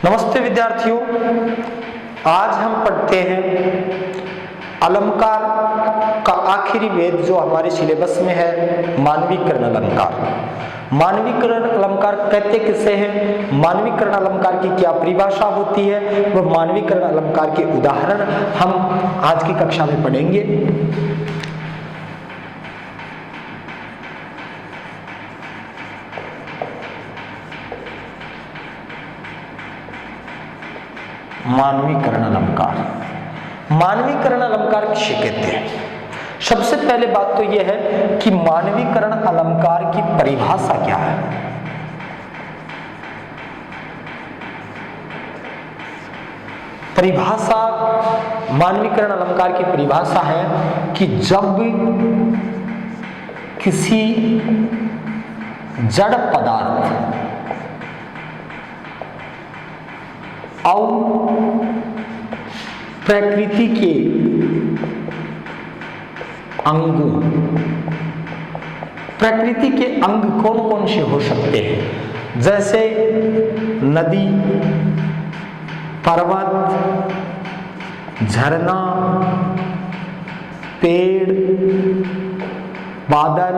नमस्ते विद्यार्थियों, आज हम पढ़ते हैं अलंकार का आखिरी वेद जो हमारे सिलेबस में है, मानवीकरण अलंकार। मानवीकरण अलंकार कहते किसे हैं, मानवीकरण अलंकार की क्या परिभाषा होती है, वह मानवीकरण अलंकार के उदाहरण हम आज की कक्षा में पढ़ेंगे। मानवीकरण अलंकार, मानवीकरण अलंकार किसे कहते हैं? सबसे पहले बात तो यह है कि मानवीकरण अलंकार की परिभाषा क्या है। परिभाषा, मानवीकरण अलंकार की परिभाषा है कि जब किसी जड़ पदार्थ और प्रकृति के अंगों, प्रकृति के अंग कौन कौन से हो सकते हैं, जैसे नदी, पर्वत, झरना, पेड़, बादल,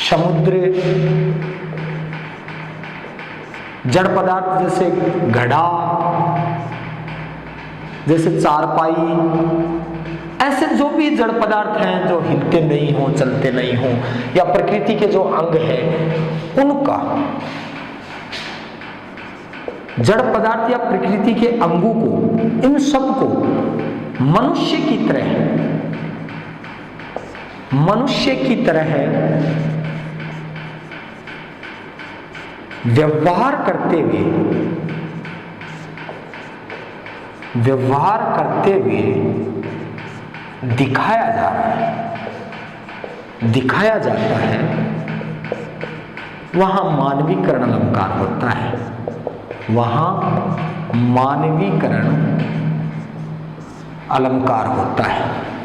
समुद्र, जड़ पदार्थ जैसे घड़ा, जैसे चारपाई, ऐसे जो भी जड़ पदार्थ हैं जो हिलते नहीं हो, चलते नहीं हो, या प्रकृति के जो अंग हैं उनका, जड़ पदार्थ या प्रकृति के अंगों को, इन सब को मनुष्य की तरह व्यवहार करते हुए दिखाया जाता है, वहां मानवीकरण अलंकार होता है। वहां मानवीकरण अलंकार होता है।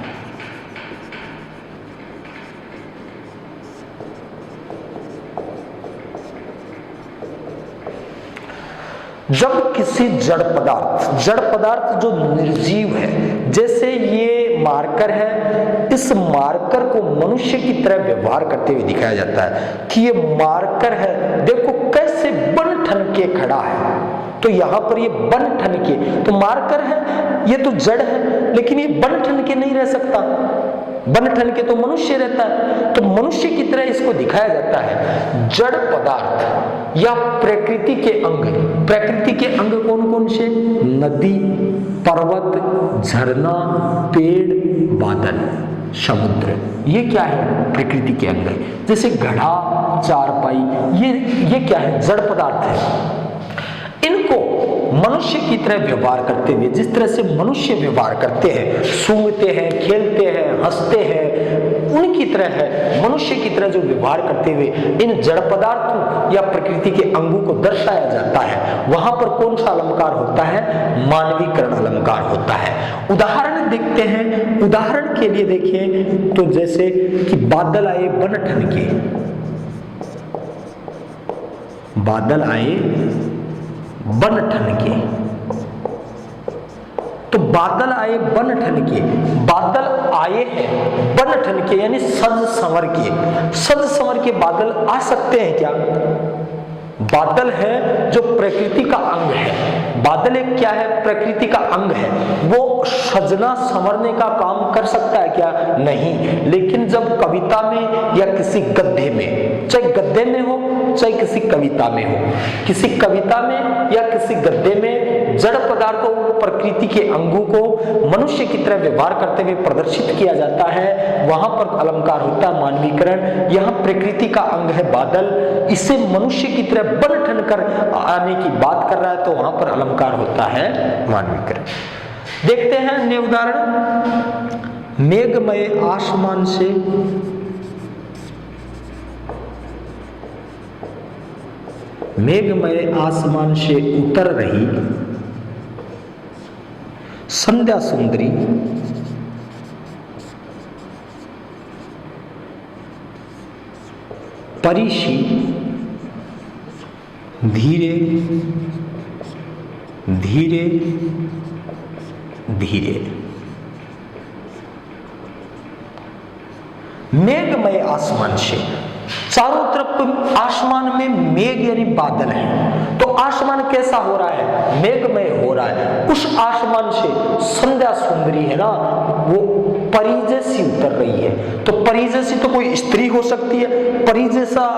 जब किसी जड़ पदार्थ जो निर्जीव है, जैसे ये मार्कर है, इस मार्कर को मनुष्य की तरह व्यवहार करते हुए दिखाया जाता है कि ये मार्कर है, देखो कैसे बन ठन के खड़ा है। तो यहां पर ये बन ठन के, तो मार्कर है, ये तो जड़ है, लेकिन ये बन ठन के नहीं रह सकता, बन ठन के तो मनुष्य रहता है। तो मनुष्य की तरह इसको दिखाया जाता है। जड़ पदार्थ या प्रकृति के अंग कौन कौन से? नदी, पर्वत, झरना, पेड़, बादल, समुद्र, ये क्या है? प्रकृति के अंग है। जैसे घड़ा, चारपाई, ये क्या है? जड़ पदार्थ है। इनको मनुष्य की तरह व्यवहार करते हुए, जिस तरह से मनुष्य व्यवहार करते हैं, सूंघते हैं, खेलते हैं, हंसते हैं, उनकी तरह है, मनुष्य की तरह जो व्यवहार करते हुए इन जड़ पदार्थों या प्रकृति के अंगों को दर्शाया जाता है, वहां पर कौन सा अलंकार होता है? मानवीकरण अलंकार होता है। उदाहरण देखते हैं। उदाहरण के लिए देखिए तो जैसे कि बादल आए बन ठन के, बादल आए बन ठन के, तो बादल आए बन ठन के, बादल आए हैं बन ठन के यानी सज संवर के बादल आ सकते हैं क्या? बादल है जो प्रकृति का अंग है। बादल एक क्या है? प्रकृति का अंग है। वो सजना संवरने का काम कर सकता है क्या? नहीं। लेकिन जब कविता में या किसी गद्य में, चाहे गद्य में हो चाहे किसी कविता में हो, किसी कविता में या किसी गद्य में जड़ पदार्थों, प्रकृति के अंगों को मनुष्य की तरह व्यवहार करते हुए प्रदर्शित किया जाता है, वहां पर अलंकार होता है मानवीकरण। यहाँ प्रकृति का अंग है बादल, इसे मनुष्य की तरह बन ठन कर आने की बात कर रहा है, तो वहां पर अलंकार होता है मानवीकरण। देखते हैं अन्य उदाहरण। मेघमय आसमान से मेघमय आसमान से उतर रही संध्या सुंदरी परिषि धीरे धीरे धीरे। मेघमय आसमान से, चारों तरफ आसमान में मेघ यानी बादल है, तो आसमान कैसा हो रहा है? मेघमय हो रहा है। उस आसमान से संध्या सुंदरी है ना, वो परी जैसी उतर रही है। तो परी जैसी तो कोई स्त्री हो सकती है, परी जैसा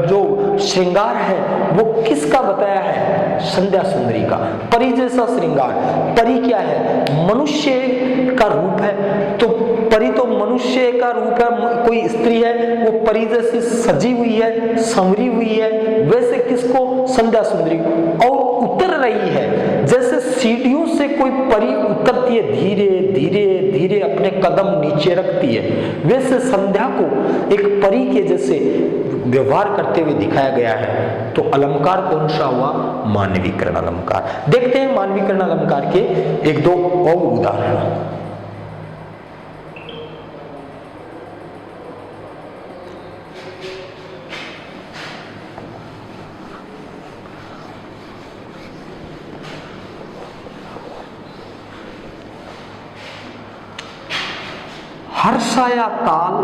जो श्रृंगार है वो किसका बताया है? संध्या सुंदरी का। परी जैसा श्रृंगार, परी क्या है? मनुष्य का रूप है, तो परी तो मनुष्य का रूप है, कोई स्त्री है वो परी जैसी सजी हुई है, संवरी हुई है, वैसे किसको? संध्या सुंदरी। और उतर रही है जैसे सीढ़ियों से कोई परी उतरती है, धीरे धीरे धीरे अपने कदम नीचे रखती है, वैसे संध्या को एक परी के जैसे व्यवहार करते हुए दिखाया गया है। तो अलंकार कौन सा हुआ? मानवीकरण अलंकार। देखते हैं मानवीकरण अलंकार के एक दो और उदाहरण। हर्षाया ताल,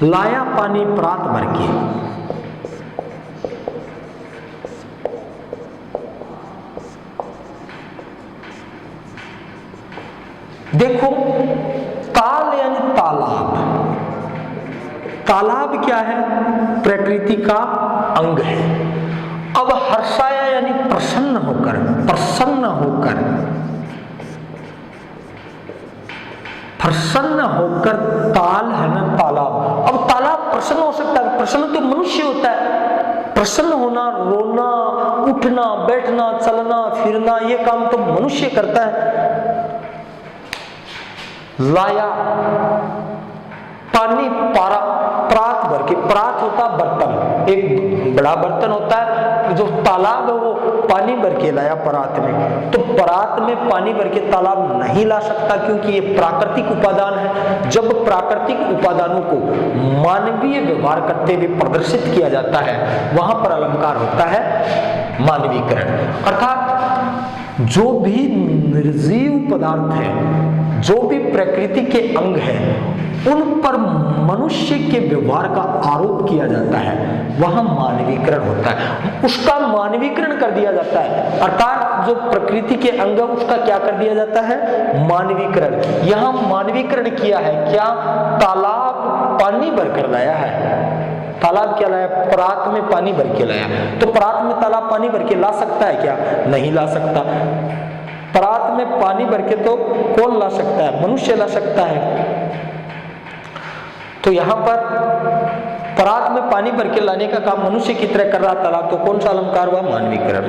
लाया पानी प्रात भर के। देखो, ताल यानी तालाब। तालाब क्या है? प्रकृति का अंग है। अब हर्षाया यानी प्रसन्न होकर, प्रसन्न होकर, प्रसन्न होकर, ताल है ना तालाब। अब तालाब प्रसन्न हो सकता है, प्रसन्न तो मनुष्य होता है। प्रसन्न होना, रोना, उठना, बैठना, चलना, फिरना, ये काम तो मनुष्य करता है। लाया पानी प्रात भर के, प्रात होता बर्तन, एक बड़ा बर्तन होता है, जो तालाब है वो पानी भर के लाया परात में। तो परात में पानी भर के तालाब नहीं ला सकता, क्योंकि ये प्राकृतिक उपादान है। जब प्राकृतिक उपादानों को मानवीय व्यवहार करते हुए प्रदर्शित किया जाता है, वहां पर अलंकार होता है मानवीकरण। अर्थात जो भी निर्जीव पदार्थ है, जो भी प्रकृति के अंग हैं, उन पर मनुष्य के व्यवहार का आरोप किया जाता है, वहां मानवीकरण होता है, उसका मानवीकरण कर दिया जाता है। अर्थात जो प्रकृति के अंग है उसका क्या कर दिया जाता है? मानवीकरण। यहां मानवीकरण किया है क्या? तालाब पानी भरकर लाया है। तालाब क्या लाया? परात में पानी भर के लाया। तो परात में तालाब पानी भर के ला सकता है क्या? नहीं ला सकता। परात में पानी भर के तो कौन ला सकता है? मनुष्य ला सकता है। तो यहां पर परात में पानी भर के लाने का काम मनुष्य की तरह कर रहा तालाब, तो कौन सा अलंकार हुआ? मानवीकरण।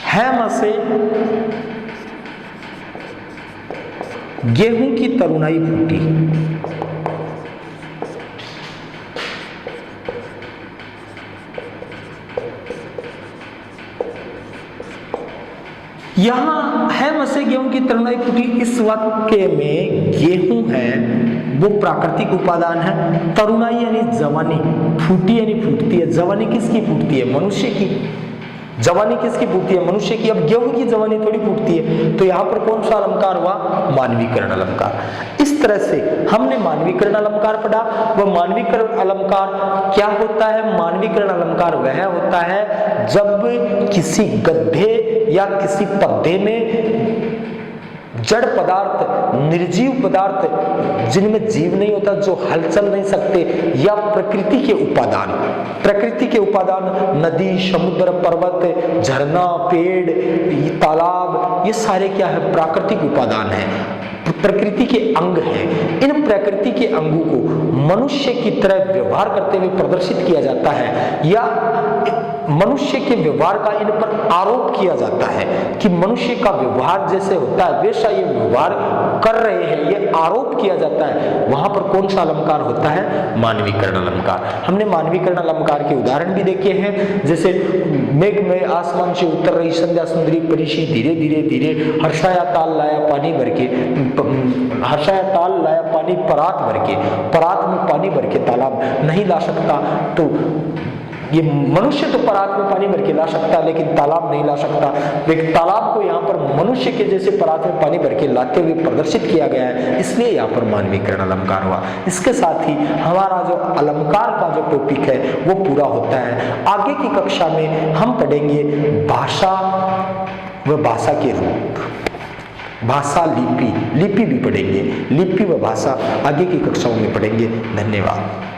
हेम से गेहूं की तरुणाई फूटी। यहां हेम से गेहूं की तरुणाई फूटी, इस वाक्य में गेहूं है वो प्राकृतिक उपादान है, तरुणाई यानी जवानी, फूटी यानी फूटती है। जवानी किसकी फूटती है? मनुष्य की। जवानी किसकी फूटती है? मनुष्य की। अब गेहूं की जवानी थोड़ी फूटती है। तो यहां पर कौन सा अलंकार हुआ? मानवीकरण अलंकार। इस तरह से हमने मानवीकरण अलंकार पढ़ा। वह मानवीकरण अलंकार क्या होता है? मानवीकरण अलंकार वह होता है जब किसी गद्य या किसी पद्य में जड़ पदार्थ, निर्जीव पदार्थ जिनमें जीव नहीं होता, जो हलचल नहीं सकते, या प्रकृति के उपादान, प्रकृति के उपादान नदी, समुद्र, पर्वत, झरना, पेड़, तालाब, ये सारे क्या है? प्राकृतिक उपादान है। प्रकृति के अंग हैं। इन प्रकृति के अंगों को मनुष्य की तरह व्यवहार करते हुए प्रदर्शित किया जाता है या मनुष्य के व्यवहार का इन पर आरोप किया जाता है कि मनुष्य का व्यवहार जैसे होता है वैसा ये व्यवहार कर रहे हैं, ये आरोप किया जाता है। वहां पर कौन सा अलंकार होता है? मानवीकरण अलंकार। हमने मानवीकरण अलंकार के उदाहरण भी देखे हैं, जैसे मेघ में आसमान से उतर रही संध्या सुंदरी परिषी धीरे धीरे धीरे हर्षाया ताल लाया पानी भर के, हर्षाया ताल लाया पानी परात भर के, परात में पानी भर के तालाब नहीं ला सकता। तो ये मनुष्य तो परात में पानी भर के ला सकता है लेकिन तालाब नहीं ला सकता। लेकिन तालाब को यहाँ पर मनुष्य के जैसे परात में पानी भर के लाते हुए प्रदर्शित किया गया है, इसलिए यहाँ पर मानवीकरण अलंकार हुआ। इसके साथ ही हमारा जो अलंकार का जो टॉपिक है वो पूरा होता है। आगे की कक्षा में हम पढ़ेंगे भाषा व भाषा के रूप, भाषा, लिपि, लिपि भी पढ़ेंगे। लिपि व भाषा आगे की कक्षाओं में पढ़ेंगे। धन्यवाद।